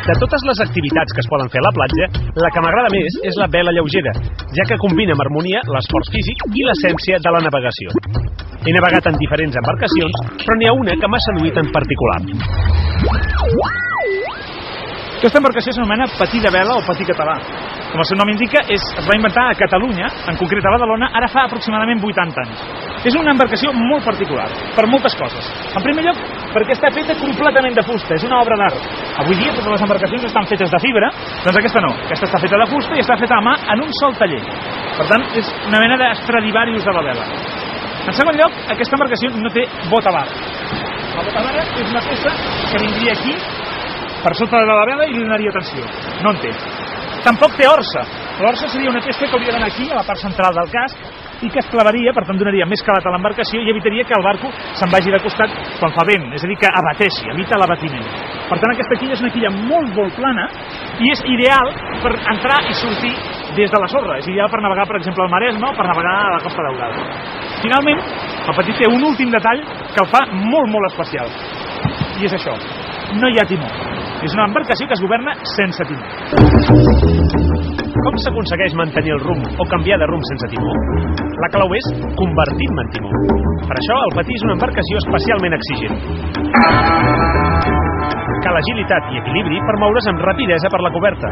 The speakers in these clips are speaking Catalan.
De totes les activitats que es poden fer a la platja, la que m'agrada més és la vela lleugera, ja que combina amb harmonia l'esforç físic i l'essència de la navegació. He navegat en diferents embarcacions, però n'hi ha una que m'ha seduït en particular. Aquesta embarcació s'anomena Patí de Vela o Patí Català. Com el seu nom indica, es va inventar a Catalunya, en concret a Badalona, ara fa aproximadament 80 anys. És una embarcació molt particular, per moltes coses. En primer lloc, perquè està feta completament de fusta, és una obra d'art. Avui dia totes les embarcacions estan fetes de fibra, doncs aquesta no. Aquesta està feta de fusta i està feta a mà en un sol taller. Per tant, és una mena d'Stradivarius de la vela. En segon lloc, aquesta embarcació no té botabar. La botabar és una peça que vindria aquí, per sota de la vela, i li donaria tensió. No en té. Tampoc té orsa. L'orsa seria una peça que hauria d'anar aquí, a la part central del casc, i que es clavaria, per tant donaria més calat a l'embarcació i evitaria que el barco se'n vagi de costat quan fa vent, és a dir, que abateixi, evita l'abatiment. Per tant, aquesta quilla és una quilla molt plana i és ideal per entrar i sortir des de la sorra. És ideal per navegar, per exemple, al Maresme o per navegar a la Costa Daurada. Finalment, el Patí té un últim detall que el fa molt especial. I és això. No hi ha timó. És una embarcació que es governa sense timó. Com s'aconsegueix mantenir el rumb o canviar de rumb sense timó? La clau és convertir-me en timó. Per això el Patí és una embarcació especialment exigent. Cal agilitat i equilibri per moure's amb rapidesa per la coberta.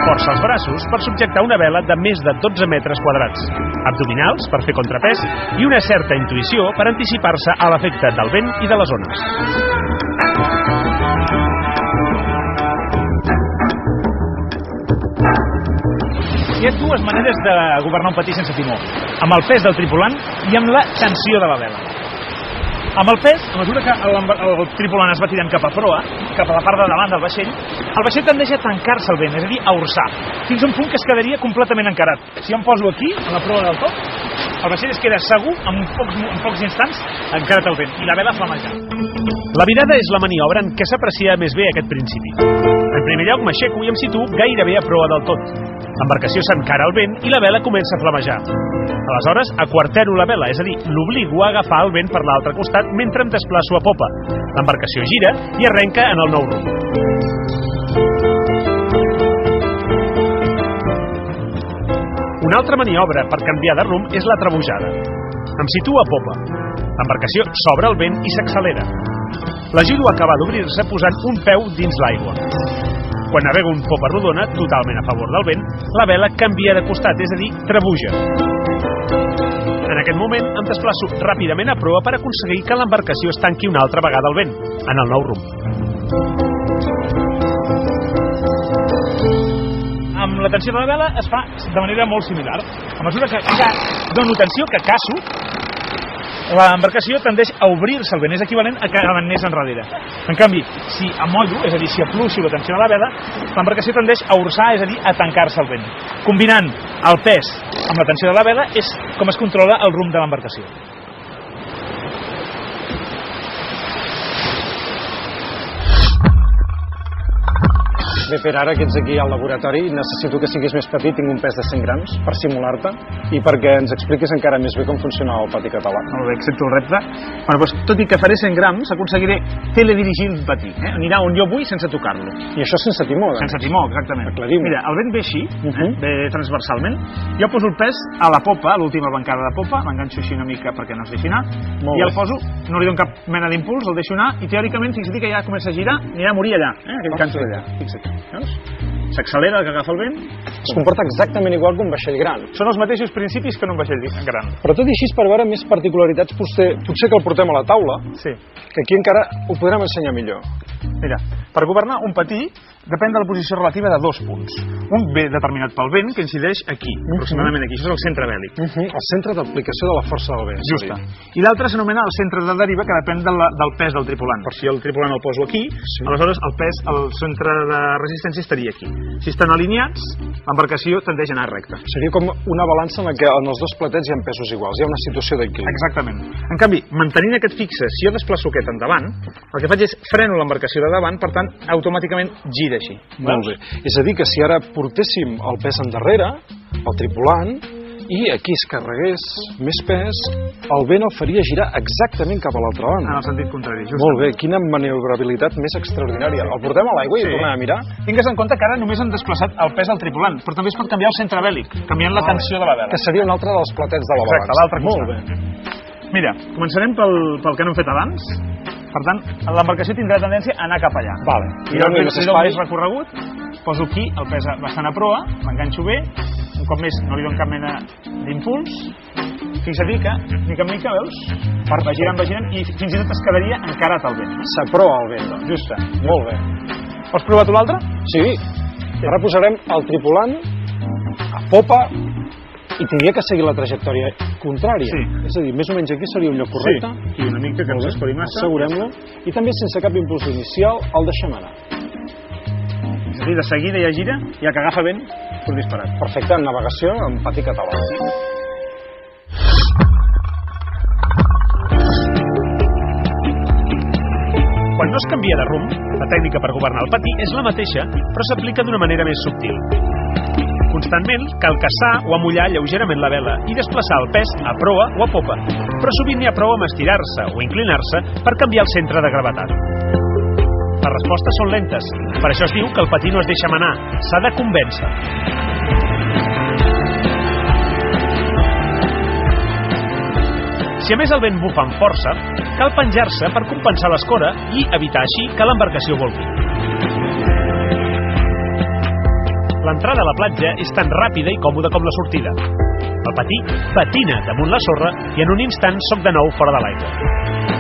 Força els braços per subjectar una vela de més de 12 metres quadrats. Abdominals per fer contrapès i una certa intuïció per anticipar-se a l'efecte del vent i de les ones. Hi ha dues maneres de governar un patí sense timó, amb el pes del tripulant i amb la tensió de la vela. Amb el pes, a mesura que el tripulant es va tirant cap a proa, cap a la part de davant del vaixell, el vaixell tendeix a tancar-se al vent, és a dir, a orçar, fins a un punt que es quedaria completament encarat. Si jo em poso aquí, a la proa del tot, el vaixell es queda segur en pocs instants encarat al vent, i la vela flamejant. La virada és la maniobra en què s'aprecia més bé aquest principi. En primer lloc, m'aixeco i em situo gairebé a proa del tot. L'embarcació s'encara al vent i la vela comença a flamejar. Aleshores, aquartero la vela, és a dir, l'obligo a agafar el vent per l'altre costat mentre em desplaço a popa. L'embarcació gira i arrenca en el nou rumb. Una altra maniobra per canviar de rumb és la trebujada. Em situo a popa. L'embarcació s'obre al vent i s'accelera. L'ajudo a acabar d'obrir-se posant un peu dins l'aigua. Quan navego un popa rodona, totalment a favor del vent, la vela canvia de costat, és a dir, trebuja. En aquest moment em desplaço ràpidament a proa per aconseguir que l'embarcació es tanqui una altra vegada al vent, en el nou rumb. Amb la tensió de la vela es fa de manera molt similar. A mesura que dono tensió, que casso, l'embarcació tendeix a obrir-se al vent, és equivalent a que anés enrere. En canvi, si amollo, és a dir, si afluixo la tensió de la vela, l'embarcació tendeix a orçar, és a dir, a tancar-se al vent. Combinant el pes amb la tensió de la vela és com es controla el rumb de l'embarcació. Bé, Pere, ara que ets aquí al laboratori, necessito que siguis més petit, tinc un pes de 100 grams, per simular-te, i perquè ens expliquis encara més bé com funciona el patí català. Molt bé, accepto el repte. Bueno, doncs, tot i que faré 100 grams, aconseguiré teledirigir el patí. Anirà on jo vull sense tocar-lo. I això sense timó, doncs? Sense timó, exactament. Aclarim-ho. Mira, el vent ve així, ve transversalment. Jo poso el pes a la popa, a l'última bancada de popa, l'enganxo així una mica perquè no es deixi anar, i el poso, no li dono cap mena d'impuls, el deixo anar, i teòricament, fixa't que ja comença a girar, anirà a morir allà, aquell canto d'allà. Fixa't. S'accelera, que agafa el vent. Es comporta exactament igual que un vaixell gran. Són els mateixos principis que en un vaixell gran. Però tot i així, per veure més particularitats, potser que el portem a la taula, sí, que aquí encara ho podrem ensenyar millor. Mira, per governar un patí depèn de la posició relativa de dos punts. Un ve determinat pel vent, que incideix aquí, aproximadament aquí. Això és el centre bèl·lic. El centre d'aplicació de la força del vent. Justa. I l'altre s'anomena el centre de deriva, que depèn del pes del tripulant. Per si el tripulant el poso aquí, aleshores el centre de resistència estaria aquí. Si estan alineats, l'embarcació tendeix a anar recta. Seria com una balança en la que en els dos platets hi ha pesos iguals, hi ha una situació d'equilibri. Exactament. En canvi, mantenint aquest fixe, si jo desplaço aquest endavant, el que faig és freno l'embarcació de davant, per tant, automàticament gira així. Molt bé. És a dir, que si ara portéssim el pes endarrere, el tripulant, i aquí es carregués més pes, el vent el faria girar exactament cap a l'altra En banda. el sentit contrari, just. Molt bé, quina maniobrabilitat més extraordinària. El portem a l'aigua i tornem a mirar? Tingues en compte que ara només han desplaçat el pes al tripulant, però també es pot canviar el centre bèl·lic, canviant la tensió de la vela. Que seria un altre dels platets de la balança. Exacte, l'altre Molt costat. bé. Mira, començarem pel que no hem fet abans. Per tant, l'embarcació tindrà tendència a anar cap allà. Vale. I Hi ha li més dono espai. més recorregut, poso aquí el pes bastant a proa, l'enganxo bé, un cop més no li dono cap mena d'impuls. Fixa't que, mica en mica, veus? Va girant, i fins i tot es quedaria encarat al vent. S'aproa el vent. Justa. Molt bé. Vols provar tu l'altre? Sí. Ara posarem el tripulant a popa i tindria que seguir la trajectòria contrària. Sí. És a dir, més o menys aquí seria un lloc correcte. I una mica que no s'espori massa. Assegurem-lo. I també sense cap impuls inicial el deixem anar. És a dir, de seguida ja gira i el que agafa vent surt disparat. Perfecte, en navegació en patí català. Quan no es canvia de rumb, la tècnica per governar el patí és la mateixa, però s'aplica d'una manera més subtil. Constantment cal caçar o amollar lleugerament la vela i desplaçar el pes a proa o a popa, però sovint n'hi ha prou amb estirar-se o inclinar-se per canviar el centre de gravetat. Les respostes són lentes, per això es diu que el patí no es deixa manar, s'ha de convèncer. Si a més el vent bufa amb força, cal penjar-se per compensar l'escora i evitar així que l'embarcació volqui. L'entrada a la platja és tan ràpida i còmoda com la sortida. El patí patina damunt la sorra i en un instant soc de nou fora de l'aigua.